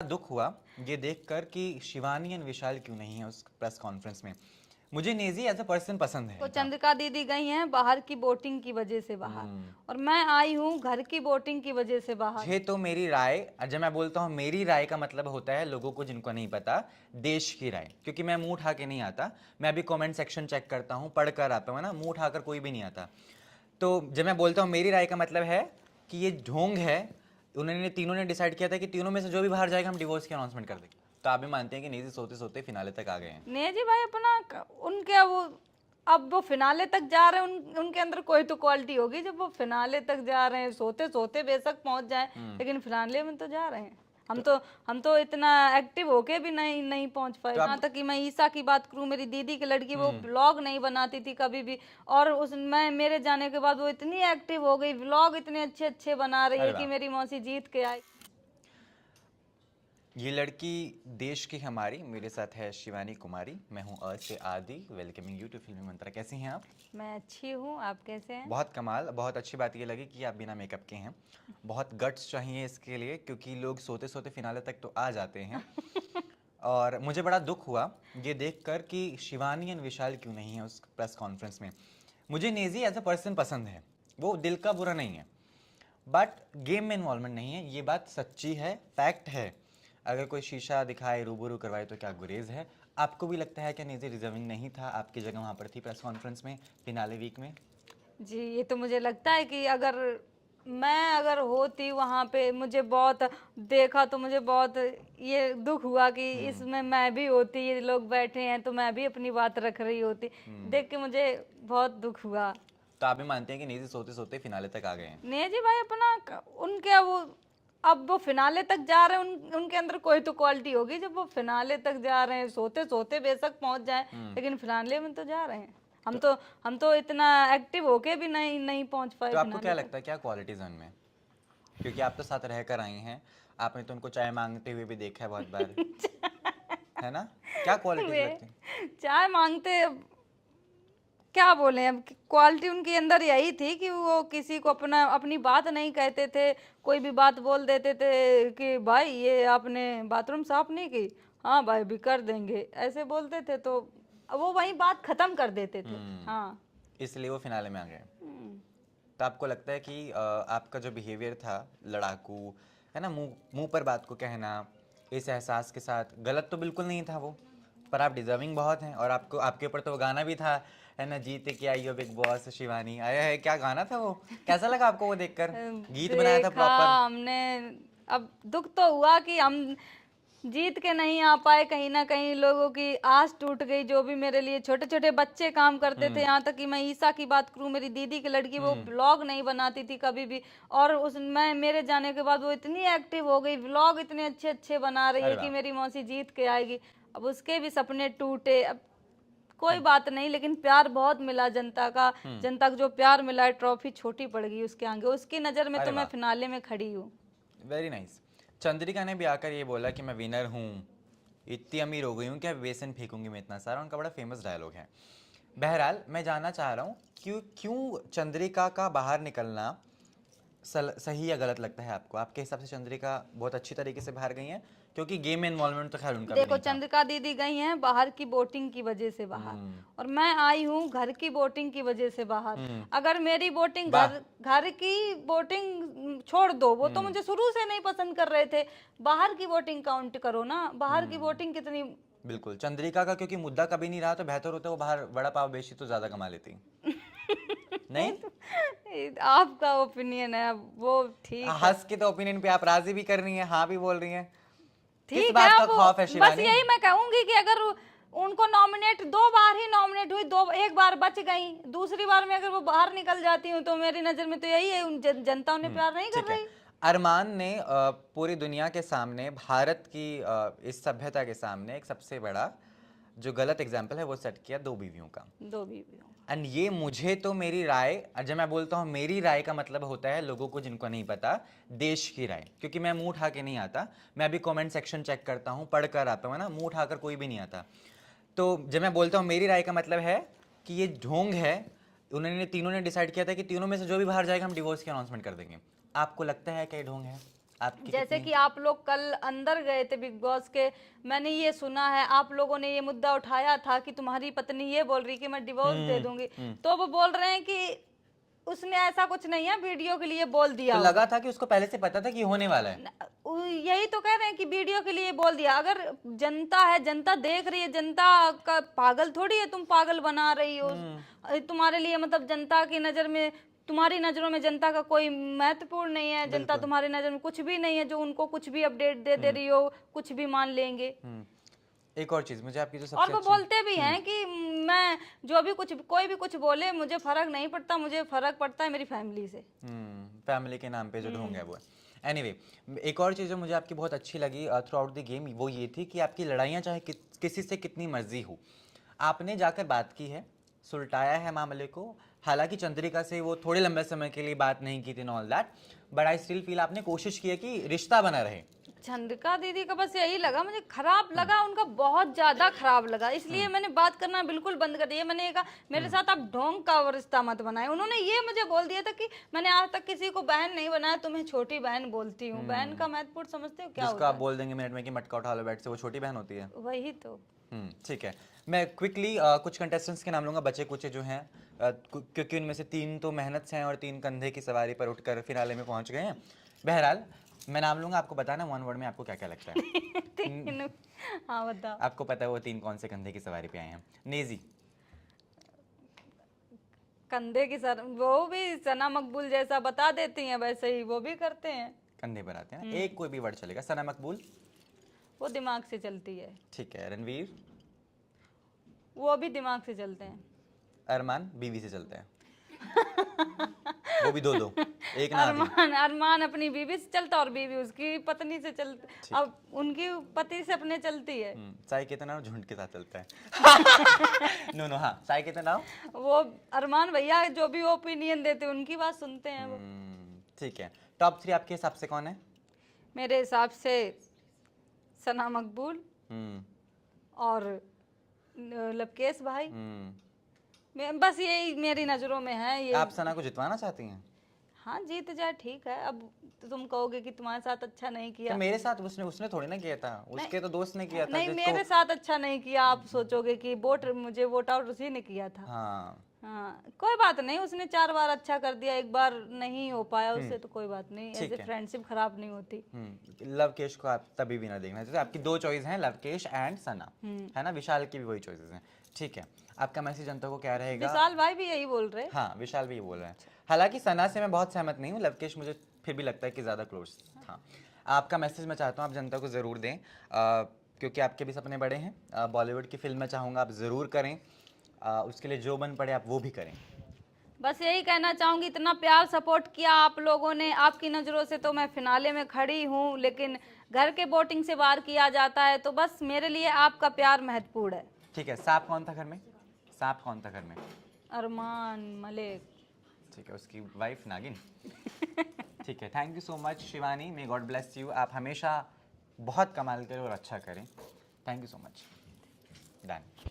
दुख हुआ ये देखकर कि शिवानी एंड विशाल क्यों नहीं है उस प्रेस कॉन्फ्रेंस में। मुझे नेजी एज अ पर्सन पसंद है तो इनका। चंद्रिका दीदी गई हैं बाहर की बोटिंग की वजह से बाहर, और मैं आई हूँ घर की बोटिंग की वजह से बाहर। मुझे तो मेरी राय, जब मैं बोलता हूँ मेरी राय का मतलब होता है लोगों को जिनको नहीं पता, देश की राय। क्योंकि मैं मुंह उठा के नहीं आता, मैं अभी कमेंट सेक्शन चेक करता हूँ, पढ़ कर आता हूँ, है ना। मुंह उठाकर कोई भी नहीं आता। तो जब मैं बोलता हूँ मेरी राय का मतलब है कि ये ढोंग है। उन्होंने तीनों ने डिसाइड किया था कि तीनों में से जो भी बाहर जाएगा हम डिवोर्स की अनाउंसमेंट कर देंगे। तो आप भी मानते हैं कि नेजी सोते सोते फिनाले तक आ गए हैं। नहीं जी भाई, अपना उनके वो अब वो फिनाले तक जा रहे हैं, उनके अंदर कोई तो क्वालिटी होगी जब वो फिनाले तक जा रहे हैं। सोते सोते बेशक पहुंच जाए, लेकिन फिनाले में तो जा रहे हैं। हम तो इतना एक्टिव होके भी नहीं पहुंच पाए। तो आप यहाँ तक कि मैं ईसा की बात करूं, मेरी दीदी की लड़की, वो व्लॉग नहीं बनाती थी कभी भी, और उस मैं मेरे जाने के बाद वो इतनी एक्टिव हो गई, व्लॉग इतने अच्छे अच्छे बना रही अरे है कि वाह। मेरी मौसी जीत के आई। ये लड़की देश की हमारी, मेरे साथ है शिवानी कुमारी। मैं हूँ अ से आदि, वेलकमिंग यू टू फिल्मी मंत्रा। कैसी हैं आप? मैं अच्छी हूँ, आप कैसे हैं? बहुत कमाल। बहुत अच्छी बात ये लगी कि आप बिना मेकअप के हैं। बहुत गट्स चाहिए इसके लिए, क्योंकि लोग सोते सोते फिनाले तक तो आ जाते हैं। और मुझे बड़ा दुख हुआ ये देखकर कि शिवानी एंड विशाल क्यों नहीं है उस प्रेस कॉन्फ्रेंस में। मुझे नेजी एज अ पर्सन पसंद है, वो दिल का बुरा नहीं है, बट गेम में इन्वॉल्वमेंट नहीं है। ये बात सच्ची है, फैक्ट है। अगर कोई शीशा दिखाए, रूबरू करवाए तो क्या गुरेज है। आपको भी लगता है कि नेजी डिजर्विंग नहीं था? आपकी जगह वहाँ पर थी प्रेस कॉन्फ्रेंस में, फिनाले वीक में। जी, ये तो मुझे लगता है कि अगर होती वहाँ पे, मुझे बहुत देखा तो मुझे बहुत ये दुख हुआ कि इसमें मैं भी होती, ये लोग बैठे हैं तो मैं भी अपनी बात रख रही होती। देख के मुझे बहुत दुख हुआ। तो आप भी मानते हैं कि नेजी सोते सोते फिनाले तक आ गए हैं? नहीं जी भाई, उनके वो अब वो फिनाले तक जा रहे हैं, उनके अंदर कोई तो क्वालिटी होगी जब वो फिनाले तक जा रहे हैं। सोते सोते बेशक पहुंच जाए, लेकिन फिनाले में तो जा रहे हैं। हम तो इतना एक्टिव होके भी नहीं पहुंच पाए तो आपको क्या फिनाले तक। लगता है क्या क्वालिटीज उनमें? क्योंकि आप तो साथ रहकर आई हैं, आपने तो उनको चाय मांगते हुए भी देखा है बहुत बार, है ना। क्या क्वालिटीज वे लगती हैं? चाय मांगते, क्या बोले अब, क्वालिटी उनके अंदर यही थी कि वो किसी को अपनी बात नहीं कहते थे। कोई भी बात बोल देते थे कि भाई ये आपने बाथरूम साफ नहीं की, हाँ भाई भी कर देंगे, ऐसे बोलते थे तो वो वही बात खत्म कर देते थे। हाँ। इसलिए वो फिनाले में आ गए। तो आपको लगता है कि आपका जो बिहेवियर था लड़ाकू, है ना, मुंह मुंह पर बात को कहना, इस एहसास के साथ गलत तो बिल्कुल नहीं था वो, पर आप डिजर्विंग बहुत हैं। और आपको, आपके ऊपर तो वो गाना भी था, है ना, जीत के आई हो बिग बॉस शिवानी। आया है, क्या गाना था वो? कैसा लगा आपको वो देखकर? गीत बनाया था देखा प्रॉपर। हमने, अब दुख तो हुआ कि हम जीत के नहीं आ पाए। कहीं ना कहीं लोगों की आस टूट गई, जो भी मेरे लिए छोटे छोटे बच्चे काम करते थे। यहाँ तक कि मैं ईसा की बात करूं, मेरी दीदी की लड़की, वो व्लॉग नहीं बनाती थी कभी भी, और मैं मेरे जाने के बाद वो इतनी एक्टिव हो गई, व्लॉग इतने अच्छे अच्छे बना रही अरे है कि वाह। मेरी मौसी जीत के आएगी। अब उसके भी सपने टूटे। अब कोई बात नहीं, लेकिन प्यार बहुत मिला जनता का। जनता को जो प्यार मिला है, ट्रॉफी छोटी पड़ गई उसके आगे। उसकी नज़र में अरे तो मैं वाह, फिनाले में खड़ी हूँ। Very nice. चंद्रिका ने भी आकर ये बोला कि मैं विनर हूँ, इतनी अमीर हो गई हूँ कि अब बेसन फेंकूंगी मैं इतना सारा। उनका बड़ा फेमस डायलॉग है। बहरहाल मैं जानना चाह रहा हूँ क्यों क्यों चंद्रिका का बाहर निकलना सही या गलत लगता है आपको? आपके हिसाब से चंद्रिका बहुत अच्छी तरीके से बाहर गई हैं, क्योंकि गेम में इन्वॉल्वमेंट तो खैर उनका भी देखो, नहीं था। चंद्रिका दीदी गई हैं बाहर की बोटिंग की वजह से बाहर, और मैं आई हूँ घर की बोटिंग की वजह से बाहर। अगर मेरी बोटिंग वाह। घर घर की बोटिंग छोड़ दो, वो तो मुझे शुरू से नहीं पसंद कर रहे थे। बाहर की बोटिंग काउंट करो ना, बाहर की बोटिंग कितनी। बिल्कुल, चंद्रिका का क्योंकि मुद्दा कभी नहीं रहा, तो बेहतर होता है वो बाहर बड़ा पाव बेची तो ज्यादा कमा लेती। नहीं? आपका ओपिनियन है, अब वो ठीक है। हंस के तो ओपिनियन पे आप राजी भी कर रही हैं, हाँ भी बोल रही हैं। किस ठीक है, बात का अब खौफ है बस शिवानी? यही मैं कहूंगी कि अगर उनको नॉमिनेट 2 बार ही नॉमिनेट हुई, एक बार बच गई, दूसरी बार में अगर वो बाहर निकल जाती हूँ तो मेरी नजर में तो यही है, जनता उन्हें प्यार नहीं कर ठीक है। रही। अरमान ने पूरी दुनिया के सामने, भारत की इस सभ्यता के सामने एक सबसे बड़ा जो गलत एग्जाम्पल है वो सेट किया, 2 बीवियों का। 2 बीवियों। एंड ये मुझे तो मेरी राय, जब मैं बोलता हूँ मेरी राय का मतलब होता है लोगों को जिनको नहीं पता, देश की राय। क्योंकि मैं मुंह उठा के नहीं आता, मैं अभी कमेंट सेक्शन चेक करता हूँ, पढ़ कर आता हूँ, है ना। मुंह उठाकर कोई भी नहीं आता। तो जब मैं बोलता हूँ मेरी राय का मतलब है कि ये ढोंग है। उन्होंने तीनों ने डिसाइड किया था कि तीनों में से जो भी बाहर जाएगा हम डिवोर्स की अनाउंसमेंट कर देंगे। आपको लगता है क्या ये ढोंग है? आपकी जैसे कितनी कि आप लोग कल अंदर गए थे बिग बॉस के, मैंने ये सुना है आप लोगों ने ये मुद्दा उठाया था कि तुम्हारी पत्नी ये बोल रही कि मैं डिवोर्स दे दूंगी, तो वो बोल रहे हैं कि उसने ऐसा कुछ नहीं है, वीडियो के लिए बोल दिया तो होगा। लगा था कि उसको पहले से पता था कि होने वाला है। यही तो कह रहे हैं कि वीडियो के लिए बोल दिया। अगर जनता है, जनता देख रही है, जनता का पागल थोड़ी है, तुम पागल बना रही हो तुम्हारे लिए, मतलब जनता की नजर में, तुम्हारी नजरों में जनता का कोई महत्वपूर्ण नहीं है, जनता तुम्हारी नजर में कुछ भी नहीं है, जो उनको कुछ भी अपडेट दे रही हो कुछ भी मान लेंगे। एक और चीज मुझे आपकी जो और सबसे वो अच्छी बोलते भी हैं कि मैं जो भी कुछ, कोई भी कुछ बोले मुझे फर्क नहीं पड़ता, मुझे फर्क पड़ता है मेरी फैमिली से। फैमिली के नाम पे जो ढोंग है वो। एनीवे, एक और चीज़ जो मुझे आपकी बहुत अच्छी लगी थ्रू आउट द गेम वो ये थी कि आपकी लड़ाइयाँ चाहे किसी से कितनी मर्जी हो, आपने जाकर बात की है, सुलटाया है मामले को। हालांकि चंद्रिका से वो थोड़े लंबे समय के लिए बात नहीं की थी and all that, but I still feel आपने कोशिश की है कि रिश्ता बना रहे। चंद्रिका दीदी का बस यही लगा, मुझे खराब लगा, उनका बहुत ज्यादा खराब लगा, इसलिए मैंने बात करना बिल्कुल बंद कर दिया। मैंने कहा मेरे साथ आप ढोंग का रिश्ता मत बनाए। उन्होंने ये मुझे बोल दिया था कि मैंने आज तक किसी को बहन नहीं बनाया, तुम्हें छोटी बहन बोलती हूँ। बहन का महत्वपूर्ण समझते हो क्या जिसको होता आप बोल देंगे मिनट में कि मटका उठा लो बेड से, वो छोटी बहन होती है। है? वही तो। ठीक है, मैं क्विकली कुछ कंटेस्टेंट्स के नाम लूंगा, बचे कुचे जो हैं, क्योंकि उनमें से 3 तो मेहनत से हैं और 3 कंधे की सवारी पर उठकर फिनाले में पहुंच गए हैं। बहरहाल मैं नाम लूंगा, आपको बताना 1 वर्ड में आपको क्या क्या लगता है। तीन। हाँ बताओ। आपको पता है वो 3 कौन से कंधे की सवारी पे आए हैं? नेजी, कंधे की सर, वो भी सना मकबूल जैसा बता देती हैं वैसे ही वो भी करते हैं। कंधे पर आते हैं ना, एक कोई भी वर्ड चलेगा। सना मकबूल, वो दिमाग से चलती है। ठीक है। रणवीर, वो भी दिमाग से चलते हैं। अरमान बीवी से चलते हैं। वो भी 2-2, एक ना आधी। अरमान, अरमान अपनी बीवी से चलता और बीवी उसकी पत्नी से चलती, अब उनकी पति से अपने चलती है। साई के तनाव झुंड के साथ चलता है। नो नो, हाँ, साई के तनाव, वो अरमान भैया जो भी ओपिनियन देते हैं उनकी बात सुनते हैं वो। ठीक है। टॉप 3 आपके हिसाब से कौन है? मेरे हिसाब से सना मकबूल और लवकेश भाई, बस यही मेरी नजरों में है ये। आप सना को जितवाना चाहती हैं? हाँ जीत जाए ठीक है। अब तो तुम कहोगे कि तुम्हारे साथ अच्छा नहीं किया, तो मेरे साथ उसने थोड़ी ना किया था, उसके तो दोस्त ने किया था नहीं मेरे साथ अच्छा नहीं किया, आप सोचोगे कि मुझे वोट आउट उसी ने किया था। हाँ, हाँ कोई बात नहीं, उसने 4 बार अच्छा कर दिया, एक बार नहीं हो पाया उससे तो कोई बात नहीं, ऐसे फ्रेंडशिप खराब नहीं होती। लवकेश को आप तभी भी ना देखना चाहिए। आपकी 2 चॉइस हैं, लवकेश एंड सना, है ना? विशाल की भी वही चॉइसेस हैं। ठीक है, आपका मैसेज जनता को क्या रहेगा? विशाल भाई भी यही बोल रहे हैं। हाँ, विशाल भी ये बोल रहे हैं। हालांकि सना से मैं बहुत सहमत नहीं हूँ, लवकेश मुझे फिर भी लगता है कि ज़्यादा क्लोज था। आपका मैसेज मैं चाहता हूँ आप जनता को ज़रूर दें, क्योंकि आपके भी सपने बड़े हैं। बॉलीवुड की फिल्म मैं चाहूँगा आप ज़रूर करें, उसके लिए जो बन पड़े आप वो भी करें। बस यही कहना चाहूंगी, इतना प्यार सपोर्ट किया आप लोगों ने, आपकी नज़रों से तो मैं फिनाले में खड़ी हूँ, लेकिन घर के वोटिंग से बाहर किया जाता है, तो बस मेरे लिए आपका प्यार महत्वपूर्ण है। ठीक है, सांप कौन था घर में? सांप कौन था घर में? अरमान मलिक। ठीक है, उसकी वाइफ नागिन। ठीक है, thank you so much Shivani, may God bless you. आप हमेशा बहुत कमाल करें और अच्छा करें। Thank you so much. Done.